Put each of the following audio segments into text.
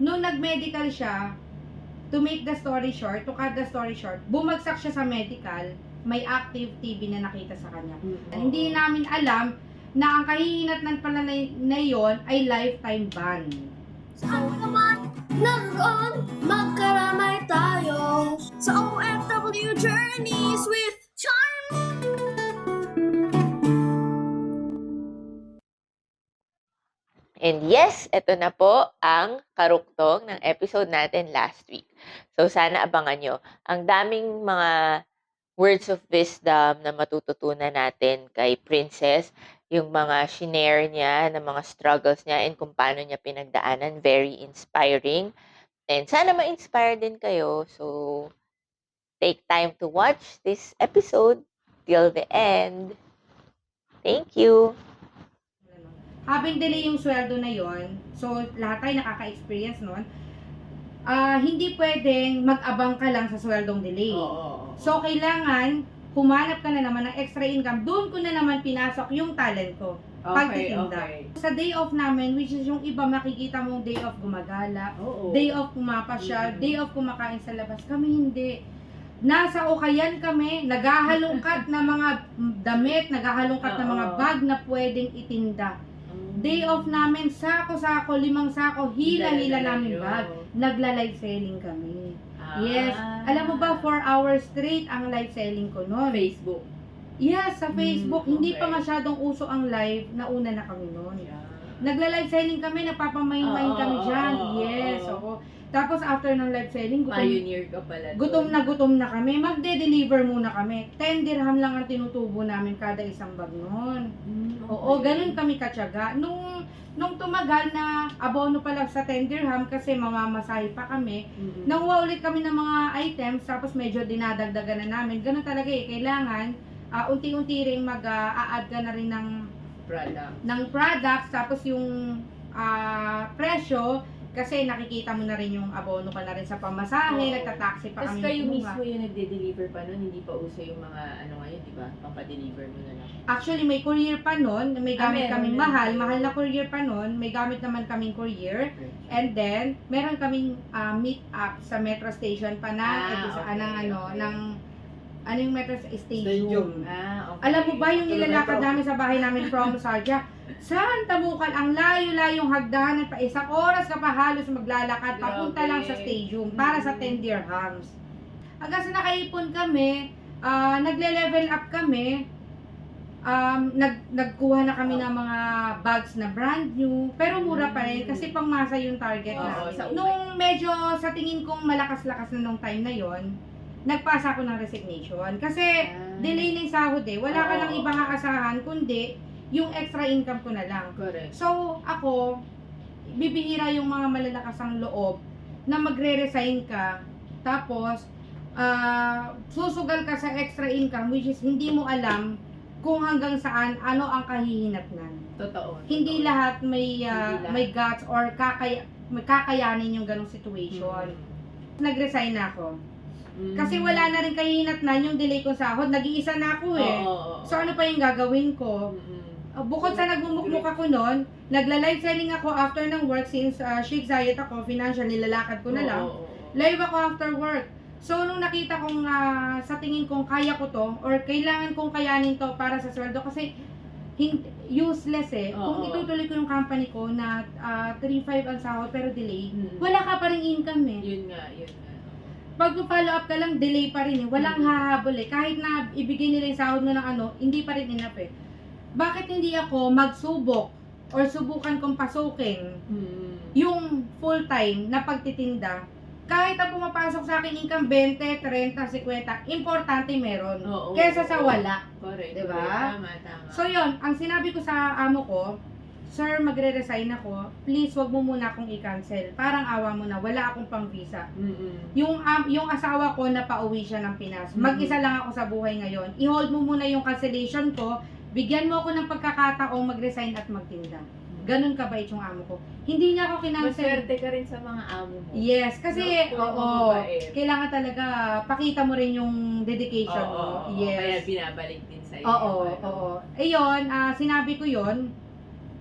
nung nag-medical siya, to cut the story short, bumagsak siya sa medical, may active TB na nakita sa kanya. Hindi namin alam na ang kahihinatnan pala na yon ay lifetime ban. Saan ka man naroon, magkaramay tayo sa OFW Journeys with Charm! And yes, ito na po ang karuktong ng episode natin last week. So sana abangan nyo. Ang daming mga words of wisdom na matututunan natin kay Princess, yung mga shinare niya, na mga struggles niya, and kung paano niya pinagdaanan. Very inspiring. And sana ma-inspire din kayo. So take time to watch this episode till the end. Thank you. Having delay yung sweldo na yon, so lahat tayo nakaka-experience nun, hindi pwedeng mag-abang ka lang sa sweldong delay. So kailangan humanap ka na naman ng extra income. Doon ko na naman pinasok yung talent ko. Pagtitinda. Sa day off namin, which is yung iba makikita mong day off gumagala, day off pumapasyal, day off kumakain sa labas. Kami hindi. Nasa Ukayan kami, naghahalongkat na mga damit, naghahalongkat na mga bag na pwedeng itinda. Day off namin, sako-sako, 5 sako, hila-hila namin bag. Nagla-live selling kami. Yes. Alam mo ba, 4 hours straight ang live selling ko noon. Facebook. Yes, sa Facebook. Hindi pa masyadong uso ang live, nauna na kami noon. Nagla-live selling kami, napapamain-main kami dyan. Yes, oo. Tapos after ng live selling, Pioneer ka pala. gutom na kami. Magde-deliver muna kami. 10 dirham lang ang tinutubo namin kada isang bag noon. Oo, ganun kami katyaga. Nung tumagal na abono pa lang sa 10 dirham kasi mamamasahe pa kami, nanguha ulit kami ng mga items, tapos medyo dinadagdagan na namin. Ganun talaga eh. Kailangan, unti-unti rin mag-a-add ka na rin ng products, tapos yung presyo, kasi nakikita mo na rin yung abono ka na rin sa pamasahe, nagtataxi pa kami. Tapos kayo mismo yung nagde-deliver pa nun, hindi pa uso yung mga ngayon, di ba? Pampa-deliver mo na lang. Actually, may courier pa nun, may gamit kaming mahal na courier pa nun, may gamit naman kaming courier, and then, meron kaming meet up sa metro station pa na, yung metro station. Alam mo ba yung nilalakad namin sa bahay namin from Sarja? Saan Tabukan? Ang layo-layong hagdanan pa. Isang oras ka pa halos maglalakad papunta lang sa stadium para sa 10 dirhams. Hanggang sa nakaipon kami, nagle-level up kami, nagkuha na kami ng mga bags na brand new, pero mura pa rin kasi pangmasa yung target namin. Nung medyo sa tingin kong malakas-lakas na nung time na yon, nagpasa ako ng resignation. Kasi delay na yung sahod eh. Wala ka nang ibang aasahan, kundi yung extra income ko na lang. Correct. So, ako, bibihira yung mga malalakas ang loob na magre-resign ka, tapos, susugal ka sa extra income, which is hindi mo alam kung hanggang saan, ano ang kahihinatnan. Totoo. Hindi lahat may guts or kakayanin yung ganong situation. Nag-resign na ako. Kasi wala na rin kahihinatnan yung delay ko sahod. Nag-iisa na ako eh. So ano pa yung gagawin ko? Bukod sa nagmumukmuk ako noon, nagla-live selling ako after ng work since Sheikh Zayed ako, financial, nilalakad ko na lang. Live ako after work. So nung nakita kong sa tingin kong kaya ko to or kailangan kong kayanin to para sa sweldo kasi useless eh. Kung itutuloy ko yung company ko na 3-5 ang sahod pero delay, wala ka pa rin income eh. Yun nga. Pag-follow up ka lang, delay pa rin eh. Walang hahabol eh. Kahit na ibigay nila yung sahod mo ng hindi pa rin enough eh. Bakit hindi ako magsubok or subukan kong pasukin yung full-time na pagtitinda? Kahit ang pumapasok sa akin income 20, 30, 50, importante meron. Kesa sa wala. Correct. Diba? Tama. So yun, ang sinabi ko sa amo ko, Sir, magre-resign ako. Please, wag mo muna akong i-cancel. Parang awa mo na, wala akong pang visa. Yung asawa ko na pauwi siya ng Pinas. Mag-isa lang ako sa buhay ngayon. I-hold mo muna yung cancellation ko. Bigyan mo ako ng pagkakataong mag-resign at magtinda. Ganun kabait yung amo ko. Hindi niya ako kinancel. Maswerte ka rin sa mga amo mo. Yes, kasi kailangan talaga pakita mo rin yung dedication mo. Yes. Kaya binabalik din sa iyo. Oo. Ayun, sinabi ko 'yon.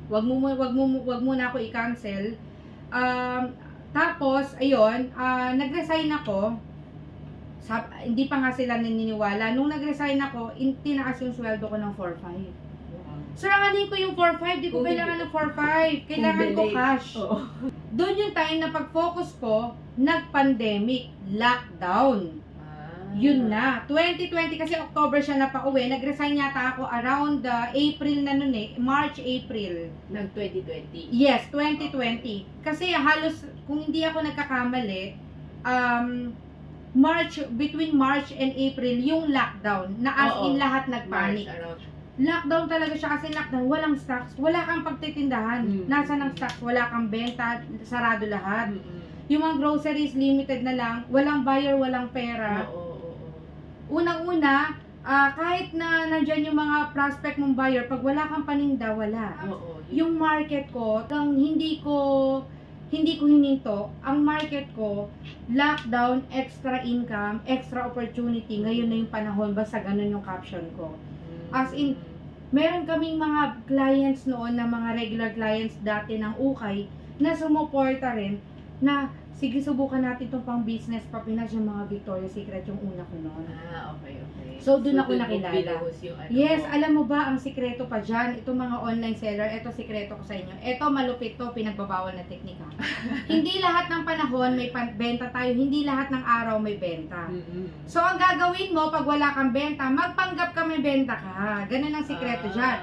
Wag mo na ako i-cancel. Tapos, ayun, nag-resign ako. Hindi pa nga sila naniniwala. Nung nag-resign ako, tinaas yung sweldo ko ng 4-5. Saranin ko yung 4-5, di ko kailangan ng 4-5. Kailangan ko cash. Oo. Doon yung time na pag-focus ko, nag-pandemic, lockdown. Yun na. 2020 kasi October siya napauwi. Nag-resign yata ako around April na nun eh. March, April. Ng 2020. Yes, 2020. Kasi halos, kung hindi ako nagkakamali, between March and April, yung lockdown, na as in lahat nagpanic. March, around. Lockdown talaga siya kasi lockdown, walang stocks, wala kang pagtitindahan. Nasa ng stocks, wala kang benta, sarado lahat. Yung mga groceries, limited na lang, walang buyer, walang pera. Unang-una, kahit na nandyan yung mga prospect mong buyer, pag wala kang paninda, wala. Yung market ko, hindi ko hininto, ang market ko, lockdown, extra income, extra opportunity, ngayon na yung panahon, basta ganun yung caption ko. As in, meron kaming mga clients noon na mga regular clients dati ng ukay na sumuporta rin na sige subukan natin itong pang business pa Pinas yung mga Victoria's Secret yung una ko noon. Okay. So, doon ako nakilala. Yung Yes, alam mo ba ang sikreto pa dyan? Itong mga online seller, ito sikreto ko sa inyo. Ito malupit to, pinagbabawal na teknika. Hindi lahat ng panahon may benta tayo, hindi lahat ng araw may benta. So, ang gagawin mo pag wala kang benta, magpanggap ka may benta ka. Ganun ang sikreto dyan.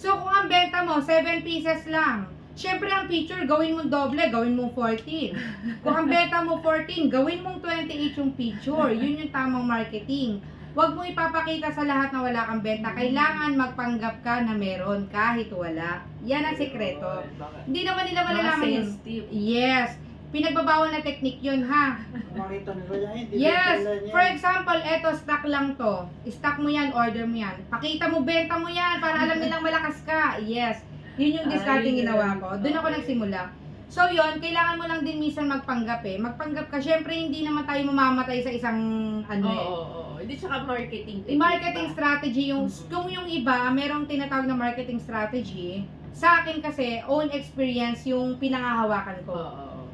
So, kung ang benta mo, 7 pieces lang. Siyempre, ang picture, gawin mo doble, gawin mo 14. Kung ang benta mo 14, gawin mong 28 yung picture. Yun yung tamang marketing. Huwag mo ipapakita sa lahat na wala kang benta. Kailangan magpanggap ka na meron kahit wala. Yan ang sikreto. Hindi naman nila malalaman yun. Yes. Pinagbabawal na technique yun, ha? Makita nila yan, hindi Yes. nila yan. For example, eto, stock lang to. Stock mo yan, order mo yan. Pakita mo, benta mo yan para alam nilang malakas ka. Yes. Yun yung discarding ginawa ko. Doon ako nagsimula. So yun, kailangan mo lang din minsan magpanggap eh. Magpanggap ka. Siyempre, hindi naman tayo mamamatay sa isang Hindi tsaka marketing technique. Marketing strategy. Kung yung iba, merong tinatawag na marketing strategy. Sa akin kasi, own experience yung pinangahawakan ko.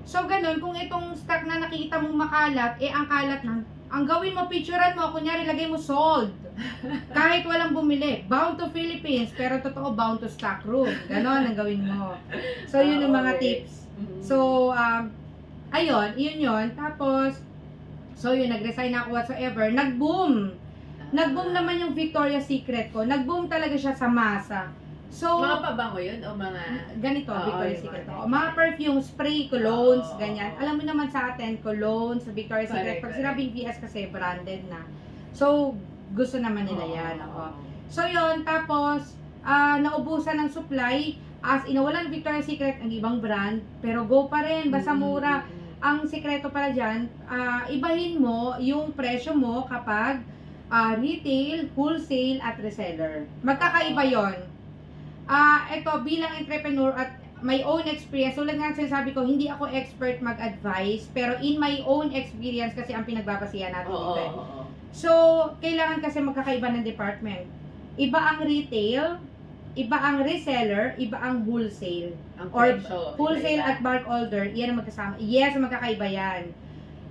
So ganun, kung itong stock na nakita mong makalat, ang kalat na, ang gawin mo, picturean mo, kunyari lagay mo sold. Kahit walang bumili. Bound to Philippines, pero totoo bound to stock room. Ganon ang gawin mo. So yun yung mga tips. So, ayun, yun. Tapos, so yun, nag-resign ako whatsoever. Nag-boom. Nag-boom naman yung Victoria's Secret ko. Nag-boom talaga siya sa masa. So, Mga pabango yun o mga... ganito, Oo, Victoria's yung Secret mga ako. Mga perfume, spray, colognes, Oo. ganyan. Alam mo naman sa atin, colognes, Victoria's Secret. Correct, Pag sinabing VS kasi, branded na. So, gusto naman nila yan. So, yun. Tapos, naubusan ng supply. As inawalan Victoria's Secret ang ibang brand. Pero go pa rin, basta mura. Ang sikreto pala dyan, ibahin mo yung presyo mo kapag retail, wholesale, at reseller. Magkakaiba yon. Ito, bilang entrepreneur at my own experience, tulad nga sinasabi ko, hindi ako expert mag-advise, pero in my own experience kasi ang pinagbabasihan natin dito. So, kailangan kasi magkakaiba ng department. Iba ang retail, iba ang reseller, iba ang wholesale. Or wholesale at bulk order, yan ang magkasama. Yes, magkakaiba yan.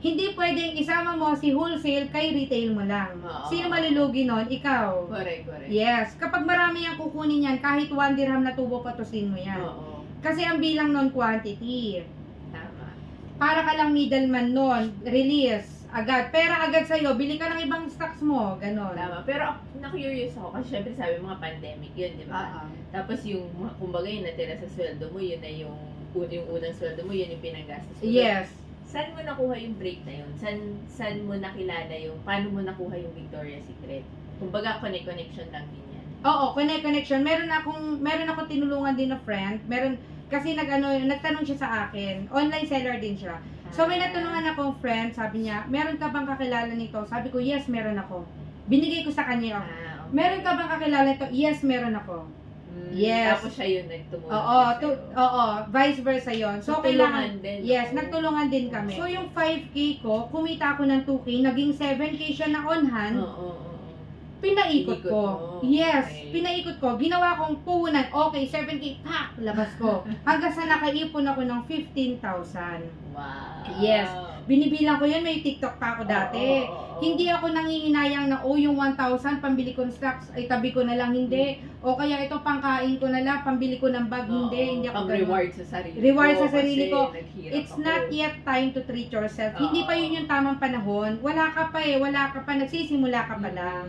Hindi pwedeng isama mo si wholesale kay retail mo lang. Sino malulugi nun? Ikaw. Correct. Yes. Kapag marami yung kukunin yan, kahit 1 dirham na tubo, patusin mo yan. Kasi ang bilang nun quantity. Tama. Para ka lang middleman nun. Release. Agad. Pera agad sa'yo. Bili ka ng ibang stocks mo. Ganon. Tama. Pero na-curious ako kasi syempre sabi mga pandemic yun, di ba? Tapos yung, kumbaga yung natira sa sweldo mo, yun na yung unang sweldo mo, yun yung pinanggastos mo. Yes. Saan mo nakuha yung break na yun? Saan mo nakilala yung, paano mo nakuha yung Victoria's Secret? Kumbaga, connection lang din yan. Oo, connection. Meron ako tinulungan din na friend. Kasi nagtanong siya sa akin. Online seller din siya. So may natulungan akong friend, sabi niya, meron ka bang kakilala nito? Sabi ko, yes, meron ako. Binigay ko sa kanya. Okay. Meron ka bang kakilala nito? Yes, meron ako. Yes. Tapos siya yun nagtumulong. Oo, vice versa yon. So, kailangan din. Yes, nagtulungan din kami. So, yung 5K ko, kumita ako ng 2K, naging 7K siya na on hand. Pinaikot Inikot ko. mo. Yes, Okay. pinaikot ko. Ginawa kong puhunan. Okay, 7K, pak, labas ko. Hanggang sa nakaipon ako ng 15,000. Wow. Yes. Binibilang ko yun, may TikTok pa ako dati. Oo. Hindi ako nangihinayang na, yung 1,000, pambili ko ng stocks, ay tabi ko na lang, hindi. O kaya ito, pangkain ko na lang, pambili ko ng bag, hindi ako Pang ganun. reward sa sarili Reward sa kasi sarili ko. naghirap It's ako. not yet time to treat yourself. Hindi pa yun yung tamang panahon. Wala ka pa, nagsisimula ka pa lang.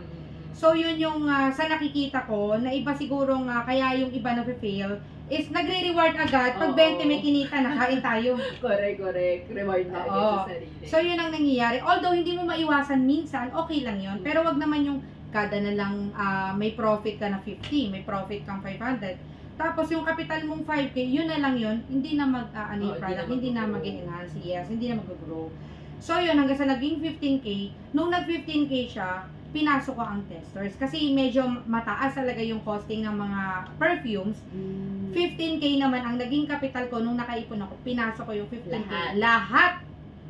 So yun yung sa nakikita ko, na iba siguro kaya yung iba na-fail, is nagre-reward agad. Pag Oo. 20 may kinita, nakain tayo. Correct. Reward na agad Oo. sa sarili. So yun ang nangyayari. Although hindi mo maiwasan minsan, okay lang yun. Pero wag naman yung kada na lang may profit ka na 50, may profit kang 500. Tapos yung capital mong 5K, yun na lang yun, hindi na yung product, hindi na mag-enhance, yes, hindi na mag-grow. So yun, hanggang sa naging 15K, nung nag-15K siya, pinasok ko ang testers. Kasi medyo mataas talaga yung costing ng mga perfumes. 15K naman ang naging capital ko nung nakaipon ako, pinasok ko yung 15K. Lahat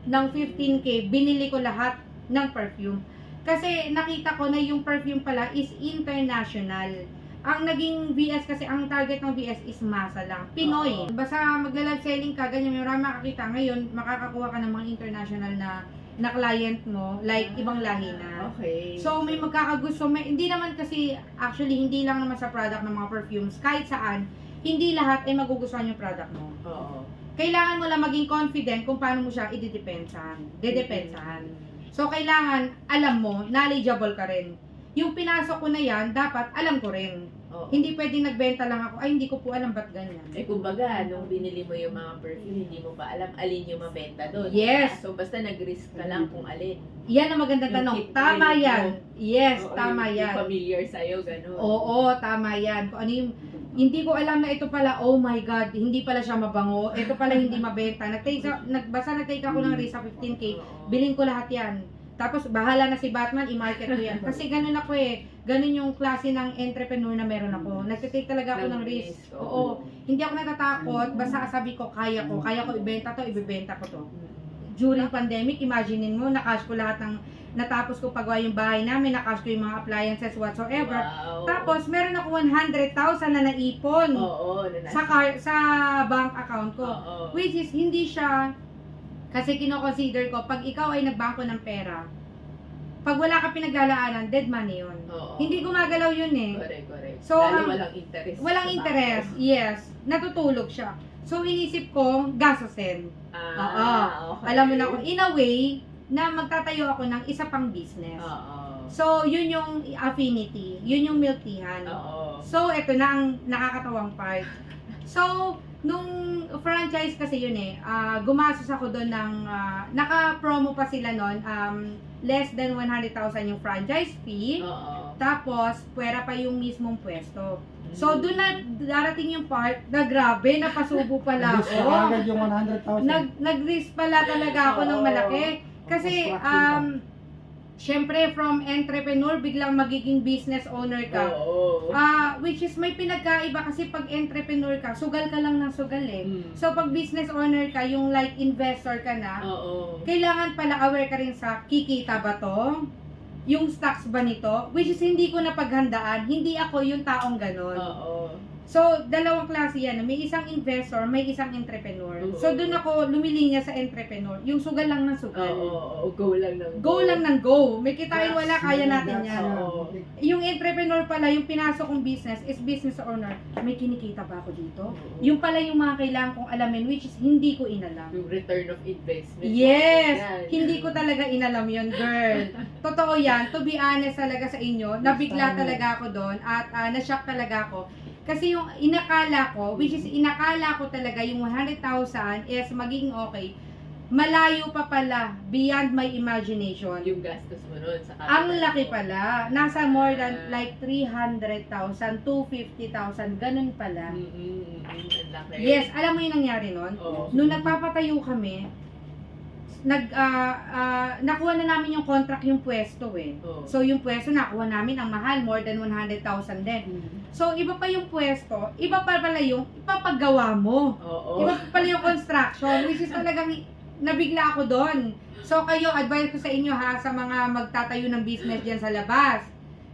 ng 15K, binili ko lahat ng perfume. Kasi nakita ko na yung perfume pala is international. Ang naging VS kasi, ang target ng VS is masa lang. Pinoy. Basta magla-live selling ka, ganyan, may marami makakita. Ngayon, makakakuha ka ng mga international na client mo, like ibang lahi na. Okay. So, may magkakagusto. Hindi naman kasi, actually, hindi lang naman sa product ng mga perfumes. Kahit saan, hindi lahat ay magugustuhan yung product mo. Oo. Kailangan mo lang maging confident kung paano mo siya dedepensahan. So, kailangan, alam mo, knowledgeable ka rin. Yung pinasok ko na yan, dapat alam ko rin. Oo. Hindi pwedeng nagbenta lang ako, ay hindi ko po alam ba't ganyan. Kumbaga, nung binili mo yung mga perfume, hindi mo pa alam alin yung mabenta doon. Yes. So, basta nag-risk ka lang kung alin. Yan ang magandang Yung tanong. kit- Tama yung- yan. Yes, Oo, tama yung yan. familiar sa'yo, gano'n. Oo, tama yan. Kung ano yung, hindi ko alam na ito pala, oh my God, hindi pala siya mabango. Ito pala hindi mabenta. Basta nag-take ako ng risk sa 15K, bilhin ko lahat yan. Tapos, bahala na si Batman, i-market ko yan. Kasi ganun ako eh. Ganun yung klase ng entrepreneur na meron ako. Nag-take talaga ako ng risk. Oo. Hindi ako natatakot. Basta sabi ko, kaya ko ibenta to, ibibenta ko to. During pandemic, imaginein mo, nakash ko lahat ng, natapos ko pagawa yung bahay namin, nakash ko yung mga appliances whatsoever. Wow. Tapos, meron ako 100,000 na naipon Oo. sa bank account ko. Oo. Which is, hindi siya, kasi kino-consider ko, pag ikaw ay nagbangko ng pera, pag wala ka pinaglalaanan, dead money yun. Oo. Hindi gumagalaw yun eh. Correct. So, Lalo ang- walang interest. Walang sa interest, bangko. yes. Natutulog siya. So, inisip ko, gastusin. Okay. Alam mo na kung in a way, na magtatayo ako ng isa pang business. Oo. So, yun yung affinity. Yun yung milk teahan. Oo. So, ito na ang nakakatawang part. So, nung franchise kasi yun eh, gumastos ako doon ng, naka-promo pa sila noon, less than 100,000 yung franchise fee, Oo. tapos, pwera pa yung mismong pwesto. So, doon na darating yung part na grabe, napasubo pala Gusto ako. agad yung 100,000. Nag-risk pala talaga ako ng malaki. Kasi, syempre, from entrepreneur, biglang magiging business owner ka. Oo. Which is may pinagkaiba kasi pag entrepreneur ka, sugal ka lang ng sugal eh. Mm. So pag business owner ka, yung like investor ka na, Oo. kailangan pala aware ka rin sa kikita ba to? Yung stocks ba nito? Which is hindi ko napaghandaan, hindi ako yung taong ganon. Oo. So, dalawang klase yan. May isang investor, may isang entrepreneur. Oo. So, doon ako lumilinya sa entrepreneur. Yung sugal lang ng sugal. Oo. Go lang ng Go lang ng go. May kitain wala, kaya natin yan. Oo. Yung entrepreneur pala, yung pinasok kong business is business owner. May kinikita ba ako dito? Oo. Yung pala yung mga kailangan kong alamin, which is hindi ko inalam. Yung return of investment. Yes! Yan. Hindi ko talaga inalam yun, girl. Totoo yan. To be honest talaga sa inyo, nabigla talaga ako doon at na-shock talaga ako. Kasi yung inakala ko, which is inakala ko talaga yung 100,000 is magiging okay, malayo pa pala, beyond my imagination. Yung gastos mo nun sa Ang capital laki mo. pala. Nasa more than like 300,000, 250,000, ganun pala. Ang laki. Yes, alam mo yung nangyari nun? Oo. Nung nagpapatayo kami, nakuha na namin yung contract yung pwesto eh. Oo. So yung pwesto nakuha namin ang mahal, more than 100,000 din. So iba pa yung pwesto, iba pa pala yung ipapagawa mo. Oo. Iba pa pala yung construction, which is talagang nabigla ako doon. So kayo, advice ko sa inyo ha, sa mga magtatayo ng business dyan sa labas.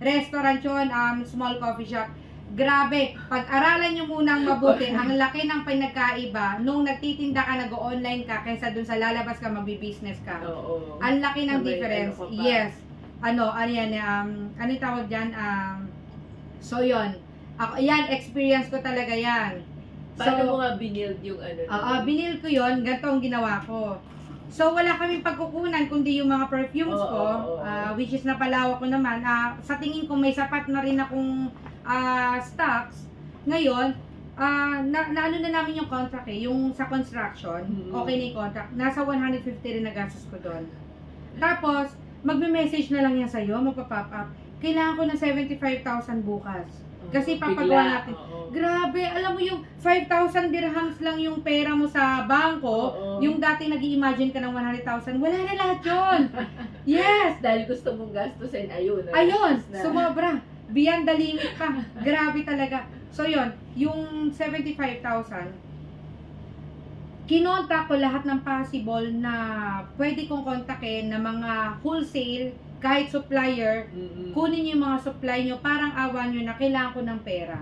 restaurant yun, small coffee shop. Grabe, pag-aralan nyo munang mabuti, ang laki ng pinagkaiba nung nagtitinda ka, nag-online ka, kaysa dun sa lalabas ka, magbi-business ka. Oo. Ang laki ng Sabay, difference. ano ka pa? Yes. Ano yan, ano yung tawag dyan? So, yun. Ako, yan, experience ko talaga yan. Paano mo nga binild yung ano? Binil ko yun, ganito ang ginawa ko. So, wala kaming pagkukunan, kundi yung mga perfumes ko, which is napalawak ko naman. Sa tingin ko, may sapat na rin akong stocks. Ngayon, ano na namin yung contract yung sa construction, okay na yung contract. Nasa 150 rin na gastos ko doon. Tapos, magme-message na lang yan sa'yo, magpa-pop up. Kailangan ko ng 75,000 bukas. Kasi papagawa natin. Grabe, alam mo yung 5,000 dirhams lang yung pera mo sa bangko, yung dati nag-i-imagine ka ng 100,000, wala na lahat yun. Yes! Dahil gusto mong gastusin, ayun. Ayun, gastos na. sumobra. Beyond the limit pa. Grabe talaga. So yun, yung 75,000, kinontak ko lahat ng possible na pwede kong kontakin na mga wholesale, kahit supplier, kunin niyo yung mga supply nyo, parang awa nyo na kailangan ko ng pera.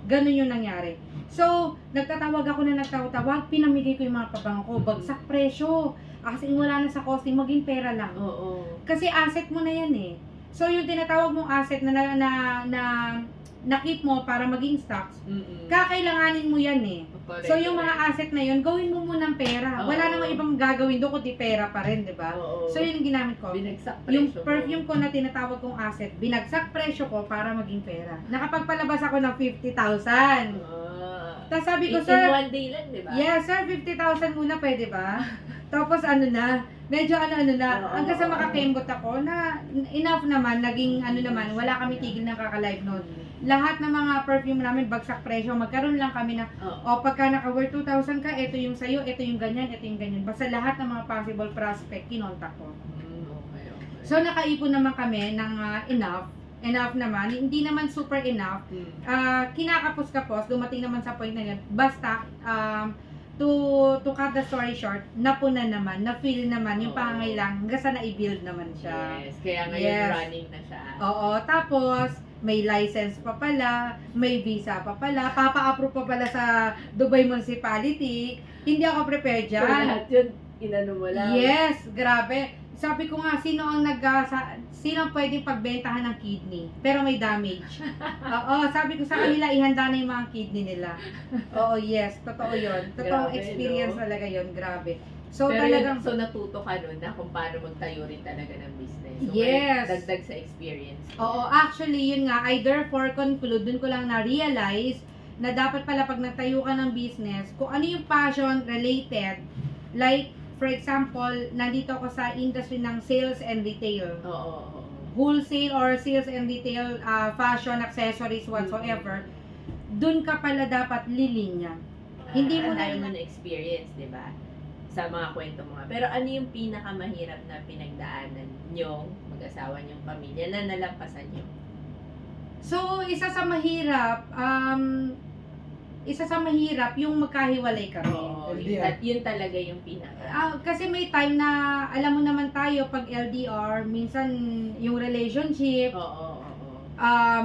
Ganun yung nangyari. So, nagtatawag ako na nagtawag, pinamigay ko yung mga pabango ko, bagsak presyo. Kasi wala na sa costing, maging pera lang. Kasi asset mo na yan eh. So, yung tinatawag mong asset na keep mo para maging stocks, kakailanganin mo yan eh. So, yung mga asset na yun, gawin mo munang pera. Wala namang ibang gagawin doon kundi pera pa rin, di ba? So, yun yung ginamit ko. Binagsak presyo Yung mo. perfume ko na tinatawag kong asset, binagsak presyo ko para maging pera. Nakapagpalabas ako ng 50,000. Tapos sabi ko, In sir, one day lang, di ba? yes sir, 50,000 muna, pwede ba? Tapos ano na, medyo ano na, hanggang sa makakembot ako na enough naman, naging ano naman, wala kami tigil na kaka-live noon. Lahat ng mga perfume namin, bagsak presyo, magkaroon lang kami na, pagka naka-worth 2,000 ka, ito yung sayo, ito yung ganyan, ito yung ganyan. Basta lahat ng mga possible prospect, kinontak ko. Okay. So nakaipon naman kami ng enough naman, hindi naman super enough. Kinakapos-kapos, dumating naman sa point na yun. Basta, to cut the story short, napunan naman, na-feel naman yung pangangailangan, hanggang sa na-i-build naman siya. Yes, kaya ngayon running na siya. Oo, tapos, may license pa pala, may visa pa pala, papa-approve pa pala sa Dubai Municipality. Hindi ako prepared So, dyan. lahat yun, inano mo lang. Yes, grabe. Sabi ko nga, sino ang pwedeng pagbentahan ng kidney, pero may damage. Oo, sabi ko sa kanila, ihanda na yung mga kidney nila. Oo, yes, totoo yun. Totoong Grabe, experience no? talaga yun, grabe. So, Pero talagang, so natuto ka nun na kung paano magtayo rin talaga ng business. So, Yes. Dagdag sa experience. oo, actually, yun nga, I therefore conclude, dun ko lang na-realize na dapat pala pag nagtayo ka ng business, kung ano yung passion related, like, for example, nandito ako sa industry ng sales and retail. Oo. Wholesale or sales and retail, fashion, accessories, whatsoever, dun ka pala dapat lilinya. Hindi mo na tayo na experience, di ba? Sa mga kwento mo nga. Pero ano yung pinakamahirap na pinagdaanan nyong mag-asawa nyong pamilya na nalampasan nyo? So, isa sa mahirap yung magkahiwalay kami. Oo, LDR. yun talaga yung pinaka. Kasi may time na, alam mo naman tayo, pag LDR, minsan yung relationship, Oo.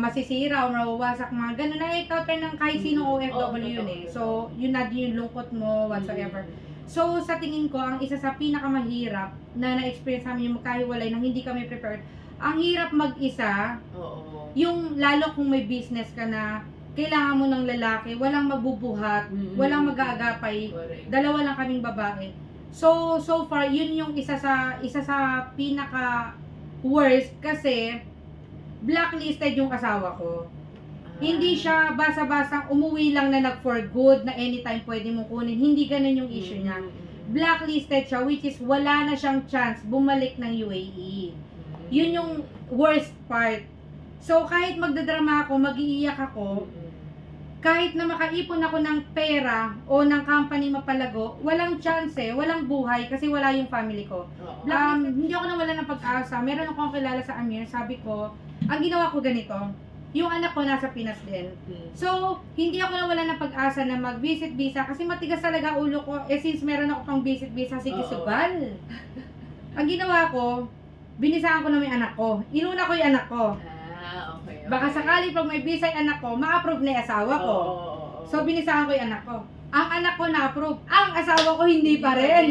masisira o mawawasak, mga ganun na encounter ng kahit sinong OFW yun eh. So, yun na din yung lungkot mo, whatsoever. So, sa tingin ko, ang isa sa pinakamahirap na na-experience namin yung magkahiwalay nang hindi kami prepared, ang hirap mag-isa, Oo. yung lalo kung may business ka na, kailangan mo ng lalaki, walang magbubuhat, walang mag-aagapay, Correct. dalawa lang kaming babae. So far, yun yung isa sa pinaka worst kasi blacklisted yung asawa ko. Hindi siya basa-basang umuwi lang na nag for good na anytime pwede mong kunin. Hindi ganun yung issue niya. Blacklisted siya, which is wala na siyang chance bumalik ng UAE. Yun yung worst part. So kahit magdadrama ako, mag-iiyak ako, kahit na makaipon ako ng pera o ng company mapalago, walang chance walang buhay kasi wala yung family ko. Hindi ako nawala ng pag-asa. Meron akong kilala sa Amir, sabi ko, ang ginawa ko ganito, yung anak ko nasa Pinas din. So, hindi ako nawala ng pag-asa na mag-visit visa kasi matigas talaga ulo ko. Since meron ako pang visit visa, sige sugal. Ang ginawa ko, binisaan ko na yung anak ko. Inuna ko yung anak ko. Okay. Baka sakali pag may visa yung anak ko, ma-approve na yung asawa ko. So, binisahan ko yung anak ko. Ang anak ko na-approve. Ang asawa ko hindi pa rin.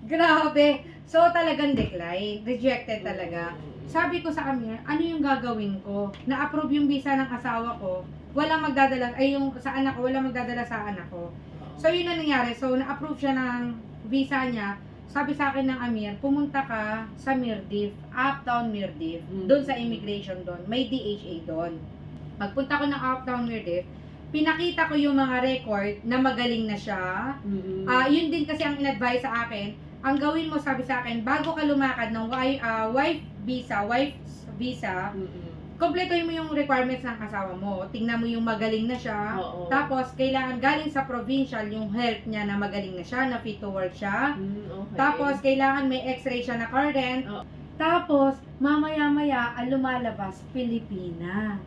Grabe. So, talagang decline. Rejected talaga. Sabi ko sa kanya, ano yung gagawin ko? Na-approve yung visa ng asawa ko. Walang magdadala, yung sa anak ko, walang magdadala sa anak ko. So, yun ang nangyari. So, na-approve siya ng visa niya. Sabi sa akin ng Amir, pumunta ka sa Mirdif, Uptown Mirdif, doon sa immigration doon. May DHA doon. Pagpunta ko ng Uptown Mirdif, pinakita ko yung mga record na magaling na siya. Yun din kasi ang in-advise sa akin. Ang gawin mo, sabi sa akin, bago ka lumakad ng wife's visa, kompletuhin mo yung requirements ng asawa mo. Tingnan mo yung magaling na siya. Tapos, kailangan galing sa provincial yung health niya na magaling na siya, na fit to work siya. Tapos, kailangan may x-ray siya na current. Tapos, mamaya-maya, ang lumalabas, Pilipina.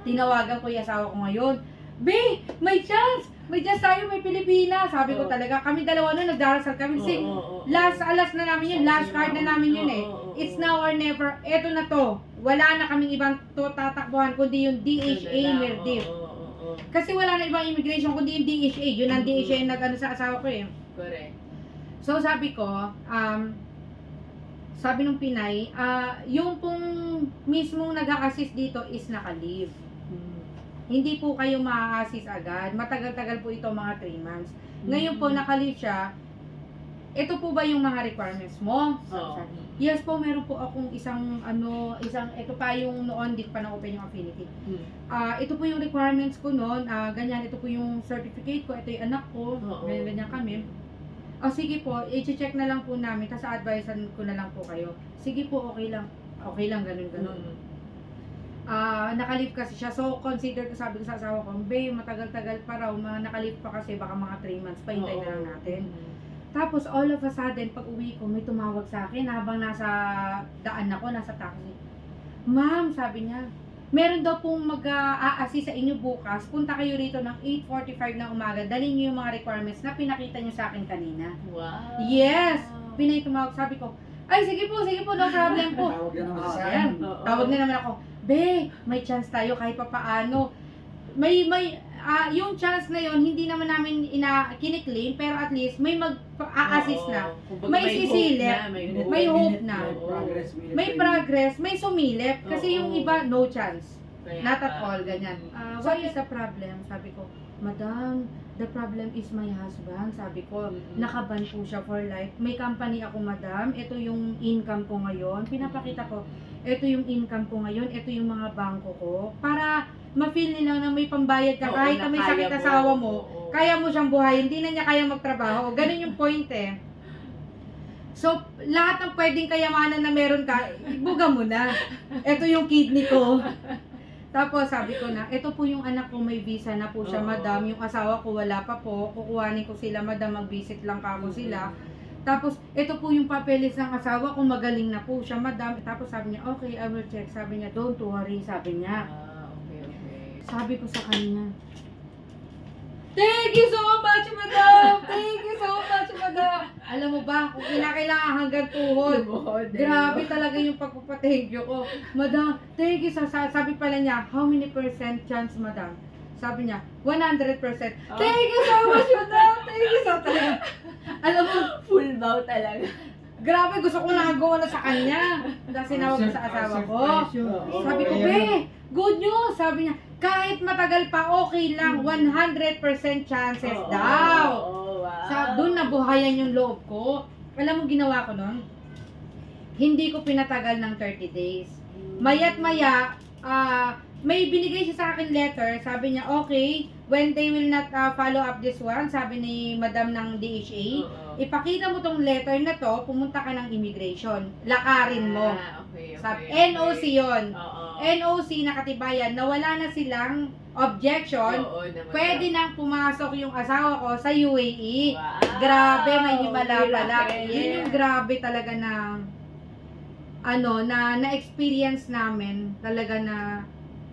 Tinawagan ko yung asawa ko ngayon. Be, may chance! May chance tayo, may Pilipina. Sabi ko talaga, kami dalawa na nagdarasal kami. Kasi, alas na namin yun, last card na namin yun eh. It's now or never. Eto na to. Wala na kaming ibang tatakbuhan kundi yung DHA Mirdif. Kasi wala na ibang immigration kundi yung DHA. Yun ang DHA yung nag-ano sa asawa ko eh. Correct. So sabi ko, sabi nung Pinay, yung pong mismong nag-a-assist dito is naka-leave. Hindi po kayo ma-assist agad. Matagal-tagal po ito, mga 3 months. Ngayon po, naka-leave siya. Ito po ba yung mga requirements mo? Yes po, meron po akong ito pa yung noon, di pa na-open yung affinity. Ito po yung requirements ko noon, ganyan, ito po yung certificate ko, ito yung anak ko, ganyan kami. Sige po, i-check na lang po namin, kasi advisean ko na lang po kayo. Sige po, okay lang, ganun. Naka-leave kasi siya, so consider ko, sabi ko sa asawa ko, babe, matagal-tagal pa raw, naka-leave pa kasi, baka mga 3 months pa, hintay na lang natin. Tapos, all of a sudden, pag uwi ko, may tumawag sa akin habang nasa daan ako, nasa taxi. Ma'am, sabi niya, meron daw pong mag-a-assist sa inyo bukas. Punta kayo rito ng 8:45 ng umaga. Dalhin niyo yung mga requirements na pinakita niyo sa akin kanina. Wow. Yes! Pinay tumawag. Sabi ko, ay, sige po, no problem po. Tawag na naman sa Ayan. akin. Tawag na naman ako, be, may chance tayo kahit pa paano. Yung chance na yon hindi naman namin kiniklaim, pero at least may mag-a-assist na. May sisilip, may hope na. May progress, may sumilip. Kasi yung iba, no chance. Not at all, ganyan. What is the problem? Sabi ko, Madam, the problem is my husband. Sabi ko, nakaban po siya for life. May company ako, Madam. Ito yung income ko ngayon. Pinapakita ko, ito yung income ko ngayon. Ito yung mga bangko ko. Para ma-feel nila na may pambayad ka. Kahit na may sakit asawa mo, kaya mo siyang buhayin. Hindi na niya kaya magtrabaho. Ganun yung point eh. So, lahat ng pwedeng kayamanan na meron ka, ibuga mo na. Ito yung kidney ko. Tapos sabi ko na, ito po yung anak ko, may visa na po siya, Madam. Yung asawa ko wala pa po. Kukuhanin ko sila, Madam. Mag-visit lang ako sila. Tapos, ito po yung papeles ng asawa ko, magaling na po siya, Madam. Tapos sabi niya, okay, I will check. Sabi niya, don't worry, sabi niya. Sabi ko sa kanya, thank you so much, Madam! Thank you so much, Madam! Alam mo ba, kung kinakailangan hanggang tuhod, grabe talaga yung pagpapathank you ko. Madam, thank you. Sabi pala niya, how many % chance, Madam? Sabi niya, 100%. Thank you so much, Madam! Thank you so much. Alam mo, Full bow talaga. grabe, gusto ko nagawa na sa kanya. Dahil sinawag ko sa asawa ko. Sabi ko, be, good news. Sabi niya, kahit matagal pa, okay lang. 100% chances daw. Doon nabuhayan yung loob ko. Alam mo, ginawa ko nun? Hindi ko pinatagal ng 30 days. Maya't maya, may binigay siya sa akin letter. Sabi niya, okay, when they will not follow up this one, sabi ni Madam ng DHA, ipakita mo tong letter na to, pumunta ka ng immigration. Lakarin mo. Sabi, NOC yun. NOC nakatibayan na wala na silang objection. Pwede nang pumasok yung asawa ko sa UAE. Grabe, may himala pala. Yun yung grabe talaga na na-experience namin. Talaga na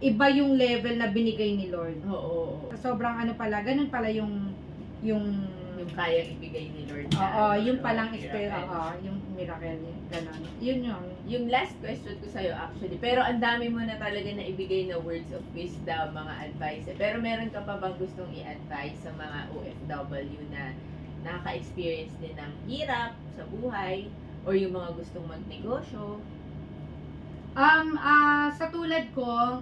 iba yung level na binigay ni Lord. Sobrang pala, ganun pala yung yung kayang ibigay ni Lord. Oo, yung palang Miracle. experience, yung miracle, ganon. Yun yun. Yung last question ko sa'yo actually, pero ang dami mo na talaga na ibigay na words of wisdom, mga advice. Pero meron ka pa bang gustong i-advise sa mga OFW na nakaka-experience din ng hirap sa buhay or yung mga gustong magnegosyo? Sa tulad ko,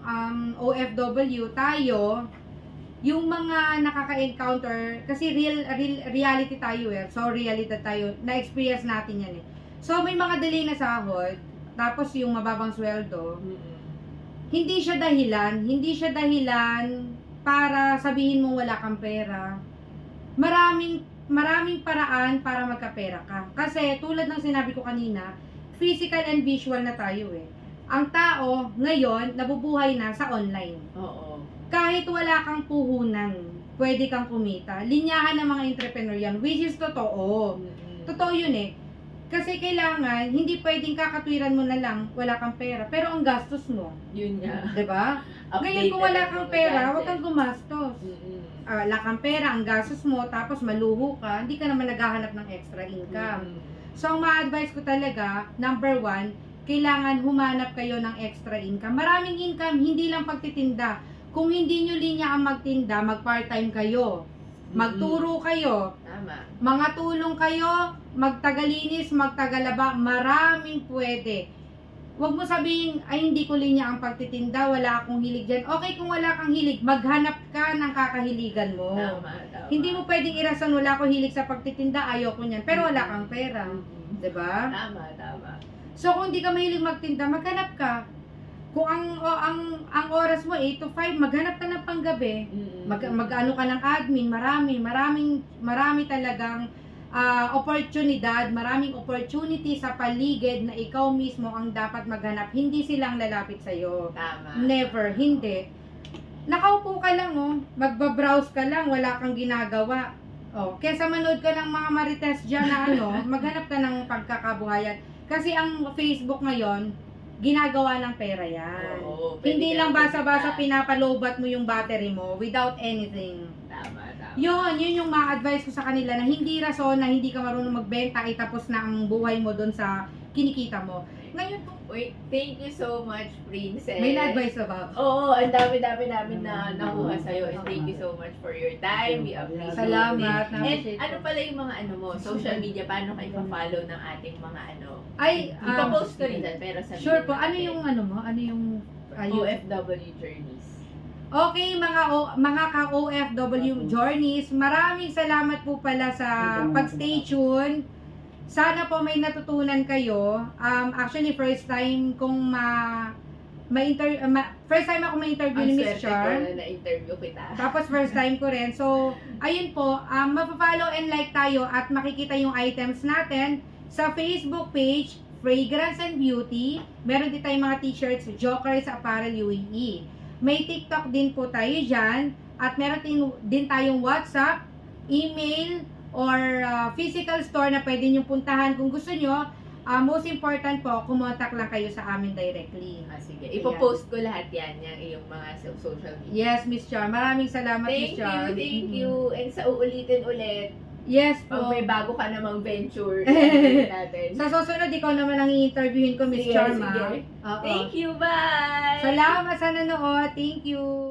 OFW, tayo, yung mga nakaka-encounter, kasi reality tayo so realidad tayo, na-experience natin yan So, may mga delay na sahod, tapos yung mababang sweldo, hindi siya dahilan para sabihin mong wala kang pera. Maraming paraan para magkapera ka. Kasi, tulad ng sinabi ko kanina, physical and visual na tayo Ang tao, ngayon, nabubuhay na sa online. Oo. Kahit wala kang puhunan, pwede kang kumita. Linyahan ng mga entrepreneur yan, which is totoo. Totoo yun Kasi kailangan, hindi pwedeng kakatwiran mo na lang, wala kang pera. Pero ang gastos mo. Yun nga. Diba? Ngayon, kung wala kang pera, huwag kang gumastos. Wala kang pera, ang gastos mo, tapos maluho ka, hindi ka naman naghahanap ng extra income. So, ang ma-advise ko talaga, number 1, kailangan humanap kayo ng extra income. Maraming income, hindi lang pagtitinda. Kung hindi nyo linya ang magtinda, mag-part-time kayo. Magturo kayo. Tama. Mga tulong kayo, magtagalinis, magtagalaba, maraming pwede. Huwag mo sabihin, ay hindi ko linya ang pagtitinda, wala akong hilig dyan. Okay, kung wala kang hilig, maghanap ka ng kakahiligan mo. Tama. Hindi mo pwedeng irasan, wala akong hilig sa pagtitinda, ayoko niyan. Pero wala kang pera. Diba? Tama. So, kung hindi ka mahilig magtinda, maghanap ka. Kung ang oras mo 8 to 5, maghanap ka ng panggabi. Mag-ano ka ng admin, marami talagang oportunidad, maraming opportunity sa paligid na ikaw mismo ang dapat maghanap. Hindi silang lalapit sa'yo. Tama. Never, hindi. Nakaupo ka lang magbabrowse ka lang, wala kang ginagawa. Kesa manood ka ng mga marites dyan na maghanap ka ng pagkakabuhayan. Kasi ang Facebook ngayon, ginagawa ng pera yan. Oo, Hindi pwede lang ka basa-basa kumita. pinapalobat mo yung battery mo without anything. Tama. Yun yung ma-advise ko sa kanila na hindi rason na hindi ka marunong magbenta ay tapos na ang buhay mo doon sa kinikita mo. Ngayon, Wait, thank you so much, Princess. may na-advise ka ba? Oo, ang dami-dami namin na nakuha sa'yo. And thank you so much for your time. We appreciate Salamat. it. And Na-appreciate ano ko. pala yung mga social media, paano kayo pa-follow ng ating mga Ay, ipapost ko rin dyan, pero sabihin sure po. Ano natin. yung Ano yung OFW journeys. Okay, mga ka-OFW journeys, maraming salamat po pala sa pag-stay tuned. Sana po may natutunan kayo. Actually, first time kong first time ako ma-interview ni Miss Char. Ang swerte ko na na-interview kita. Tapos first time ko rin. So, ayun po, mapafollow and like tayo at makikita yung items natin sa Facebook page, Fragrance and Beauty. Meron din tayong mga t-shirts, Jokers Apparel UAE. May TikTok din po tayo dyan. At meron din tayong WhatsApp, email, or physical store na pwede nyo puntahan. Kung gusto nyo, most important po, kumontak lang kayo sa amin directly. Sige. Ipopost ko lahat yan, yung iyong mga social media. Yes, Miss Char. Maraming salamat, Miss Char. Thank you. And sa uulitin ulit, Yes po. pag may bago ka namang venture, natin. Sa susunod, ikaw naman ang i-interviewin ko, Miss Sige, Charma. sige. Oo. Thank you, bye! Salamat sa nanood. Thank you.